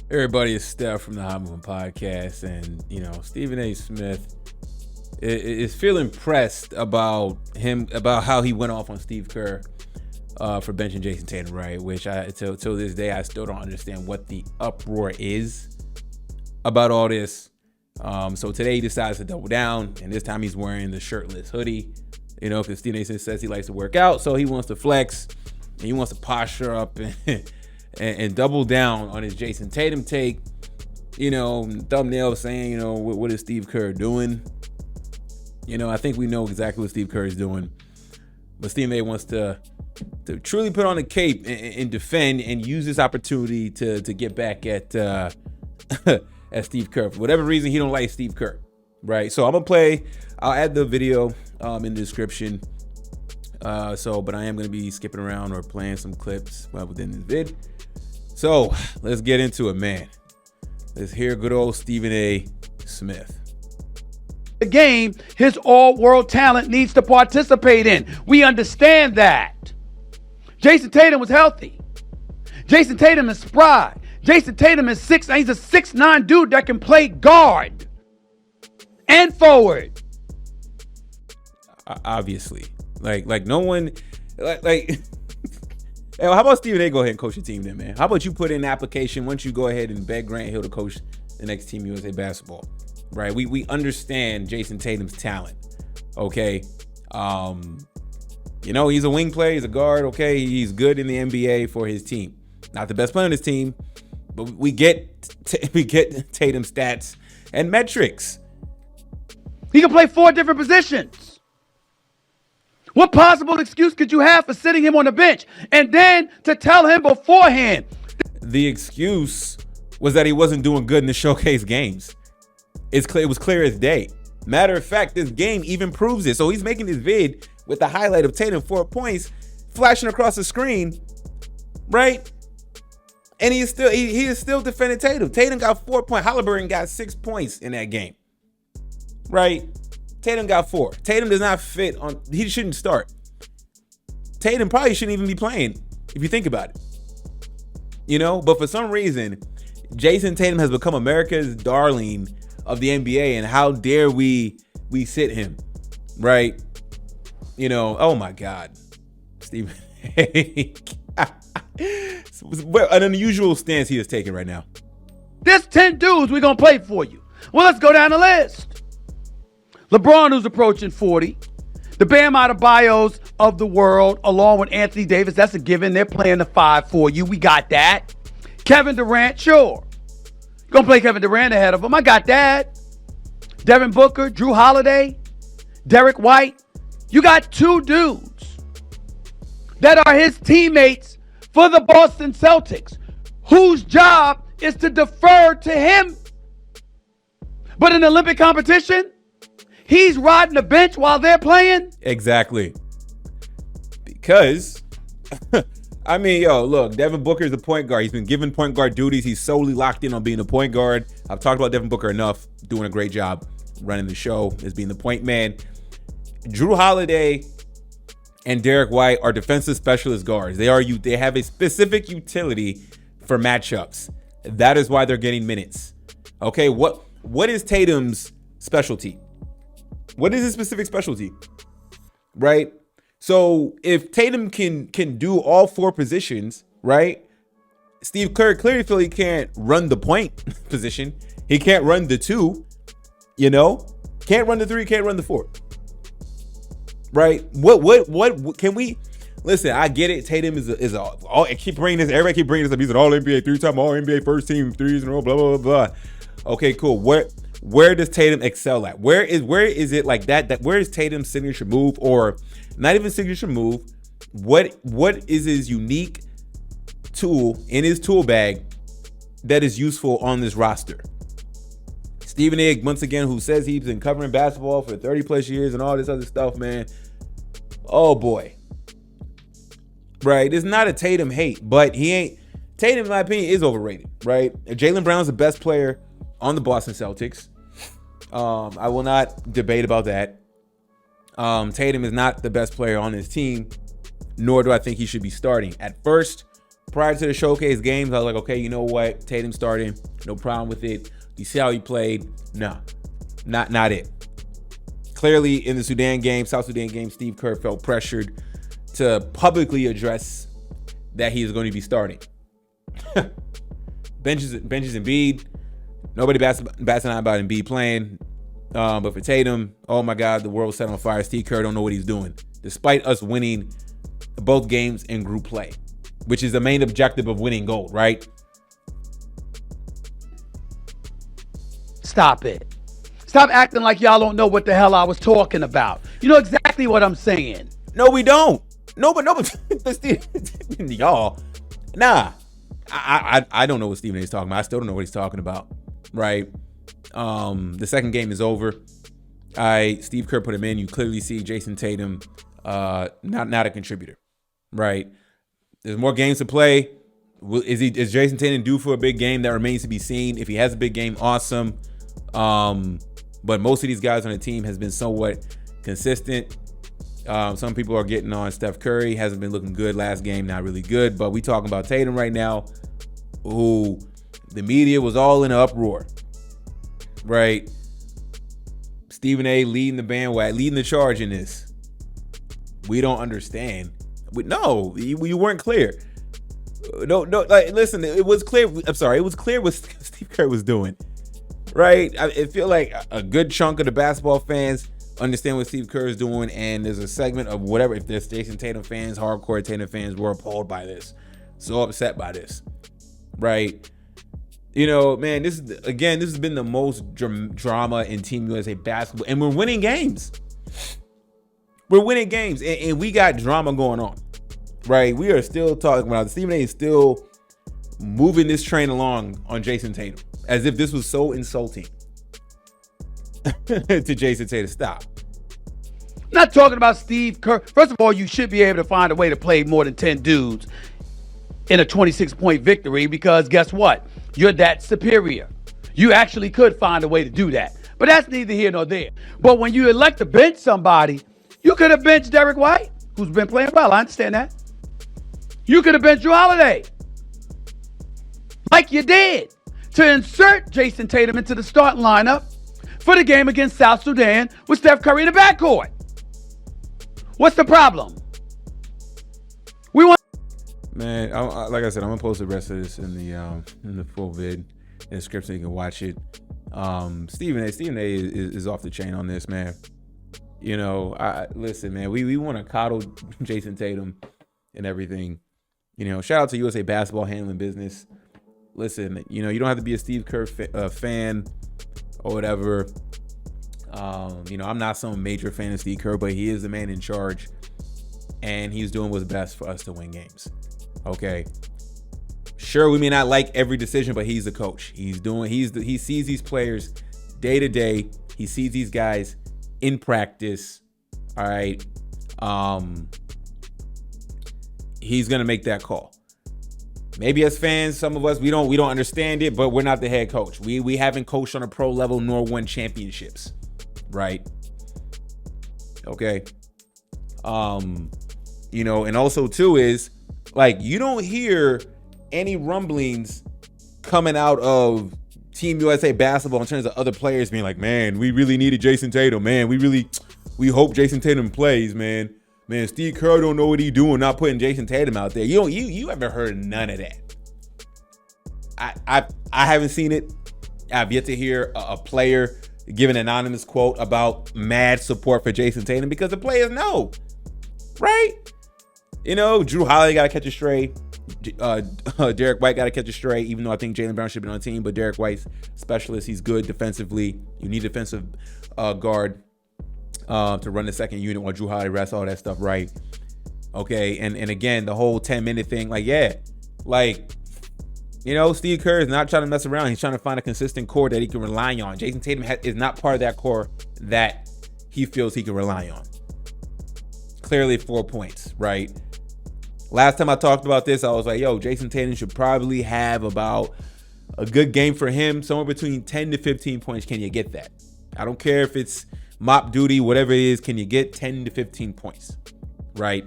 Everybody, is Steph from the Hot Moving Podcast, and Stephen A. Smith is feeling pressed about how he went off on Steve Kerr for benching Jayson Tatum, right? Which till this day I still don't understand what the uproar is about all this. So today he decides to double down, and this time he's wearing the shirtless hoodie. Because Stephen A. Smith says he likes to work out, so he wants to flex and he wants to posture up and double down on his Jayson Tatum take. Thumbnail saying, what is Steve Kerr doing? I think we know exactly what Steve Kerr is doing. But Steve A wants to truly put on a cape and defend and use this opportunity to get back at at Steve Kerr. For whatever reason, he don't like Steve Kerr, right? So I'll add the video in the description. But I am going to be skipping around or playing some clips within this vid. So let's get into it, man. Let's hear good old Stephen A. Smith. The game his all-world talent needs to participate in. We understand that. Jayson Tatum was healthy. Jayson Tatum is spry. Jayson Tatum is he's a 6'9" dude that can play guard and forward. Obviously. Like no one like Hey, how about Stephen A. go ahead and coach your team then, man? How about you put in an application once you go ahead and beg Grant Hill to coach the next Team USA basketball, right? We understand Jayson Tatum's talent, okay? He's a wing player, he's a guard, okay? He's good in the NBA for his team. Not the best player on his team, but we get Tatum's stats and metrics. He can play 4 different positions. What possible excuse could you have for sitting him on the bench and then to tell him beforehand? The excuse was that he wasn't doing good in the showcase games. It was clear as day. Matter of fact, this game even proves it. So he's making this vid with the highlight of Tatum 4 points flashing across the screen, right? And he is still defending Tatum. Tatum got 4 points. Halliburton got 6 points in that game, right? Tatum got 4. Tatum does not fit on. He shouldn't start. Tatum probably shouldn't even be playing if you think about it. But for some reason, Jayson Tatum has become America's darling of the NBA, and how dare we sit him, right? Oh my God, Stephen. An unusual stance he is taking right now. There's 10 dudes we're going to play for you. Well, let's go down the list. LeBron, who's approaching 40. The Bam Adebayos of the world, along with Anthony Davis. That's a given. They're playing the 5 for you. We got that. Kevin Durant, sure. Gonna play Kevin Durant ahead of him. I got that. Devin Booker, Drew Holiday, Derek White. You got 2 dudes that are his teammates for the Boston Celtics, whose job is to defer to him. But in Olympic competition, he's riding the bench while they're playing? Exactly. Because, look, Devin Booker is the point guard. He's been given point guard duties. He's solely locked in on being a point guard. I've talked about Devin Booker enough, doing a great job running the show as being the point man. Drew Holiday and Derek White are defensive specialist guards. They have a specific utility for matchups. That is why they're getting minutes. Okay, what is Tatum's specialty? What is his specific specialty? Right? So if Tatum can do all 4 positions, right? Steve Kerr clearly feel he can't run the point position. He can't run the 2, Can't run the 3, can't run the 4. Right? What can we listen? I get it. Tatum is all. I keep bringing this. Everybody keep bringing this up. He's an all NBA 3-time all NBA first team 3s in a row. Blah blah blah blah. Okay, cool. Where does Tatum excel at? Where is it like that? Where is Tatum's signature move, or not even signature move? What is his unique tool in his tool bag that is useful on this roster? Stephen A. once again, who says he's been covering basketball for 30 plus years and all this other stuff, man. Oh boy. Right. It's not a Tatum hate, but he ain't. Tatum, in my opinion, is overrated, right? Jaylen Brown's the best player on the Boston Celtics. I will not debate about that. Tatum is not the best player on his team, nor do I think he should be starting. At first, prior to the showcase games, I was like, okay, you know what? Tatum starting, no problem with it. You see how he played? No, not it. Clearly, in the South Sudan game, Steve Kerr felt pressured to publicly address that he is going to be starting. benches Embiid. Nobody bats an eye about Embiid playing. But for Tatum, oh my God, the world set on fire. Steve Kerr don't know what he's doing. Despite us winning both games in group play, which is the main objective of winning gold, right? Stop it. Stop acting like y'all don't know what the hell I was talking about. You know exactly what I'm saying. No, we don't. No, but y'all. Nah. I don't know what Stephen A is talking about. I still don't know what he's talking about. Right? The second game is over. Steve Kerr put him in. You clearly see Jayson Tatum not a contributor. Right? There's more games to play. Is Jayson Tatum due for a big game? That remains to be seen. If he has a big game, awesome. But most of these guys on the team has been somewhat consistent. Some people are getting on Steph Curry. Hasn't been looking good last game. Not really good. But we talking about Tatum right now, who the media was all in an uproar. Right? Stephen A leading the bandwagon, leading the charge in this. We don't understand. No, you weren't clear. No. Like, listen, it was clear. I'm sorry. It was clear what Steve Kerr was doing. Right? I feel like a good chunk of the basketball fans understand what Steve Kerr is doing, and there's a segment of whatever, if there's Jayson Tatum fans, hardcore Tatum fans, were appalled by this, so upset by this, right? You know, man, this has been the most drama in Team USA basketball, and we're winning games. And we got drama going on, right? We are still talking about Stephen A is still moving this train along on Jayson Tatum, as if this was so insulting to Jayson Tatum. Stop. I'm not talking about Steve Kerr. First of all, you should be able to find a way to play more than 10 dudes in a 26-point victory, because guess what? You're that superior. You actually could find a way to do that. But that's neither here nor there. But when you elect to bench somebody, you could have benched Derek White, who's been playing well. I understand that. You could have benched Drew Holiday, like you did, to insert Jayson Tatum into the starting lineup for the game against South Sudan with Steph Curry in the backcourt. What's the problem? Man, like I said, I'm gonna post the rest of this in the full vid in the script so you can watch it. Stephen A is off the chain on this, man. You know, listen, man, we want to coddle Jayson Tatum and everything. You know, shout out to USA Basketball handling business. Listen, you know, you don't have to be a Steve Kerr fan or whatever. You know, I'm not some major fan of Steve Kerr, but he is the man in charge, and he's doing what's best for us to win games. Okay. Sure, we may not like every decision, but he's the coach. He sees these players day to day. He sees these guys in practice. All right. He's gonna make that call. Maybe as fans, some of us we don't understand it, but we're not the head coach. We haven't coached on a pro level nor won championships, right? Okay. You know, and also too is like you don't hear any rumblings coming out of Team USA basketball in terms of other players being like, man, we really needed Jayson Tatum, man. We hope Jayson Tatum plays, man. Man, Steve Kerr don't know what he's doing, not putting Jayson Tatum out there. You haven't heard none of that. I haven't seen it. I've yet to hear a player give an anonymous quote about mad support for Jayson Tatum, because the players know, right? You know, Drew Holiday got to catch a stray. Derek White got to catch a stray, even though I think Jaylen Brown should have been on the team. But Derek White's specialist. He's good defensively. You need defensive guard to run the second unit while Drew Holiday rests, all that stuff, right? Okay, and again, the whole 10-minute thing, like, yeah, like, you know, Steve Kerr is not trying to mess around. He's trying to find a consistent core that he can rely on. Jayson Tatum is not part of that core that he feels he can rely on. Clearly 4 points, right? Last time I talked about this, I was like, yo, Jayson Tatum should probably have about a good game for him, somewhere between 10 to 15 points. Can you get that? I don't care if it's mop duty, whatever it is. Can you get 10 to 15 points, right,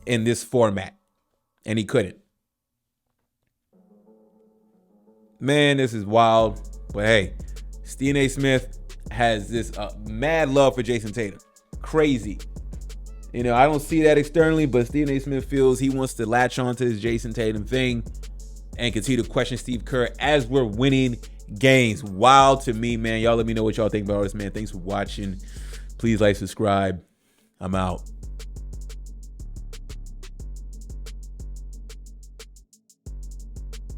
in this format? And he couldn't. Man, this is wild. But hey, Stephen A. Smith has this mad love for Jayson Tatum. Crazy. I don't see that externally, but Stephen A. Smith feels he wants to latch on to this Jayson Tatum thing and continue to question Steve Kerr as we're winning games. Wild to me, man. Y'all let me know what y'all think about all this, man. Thanks for watching. Please like, subscribe. I'm out.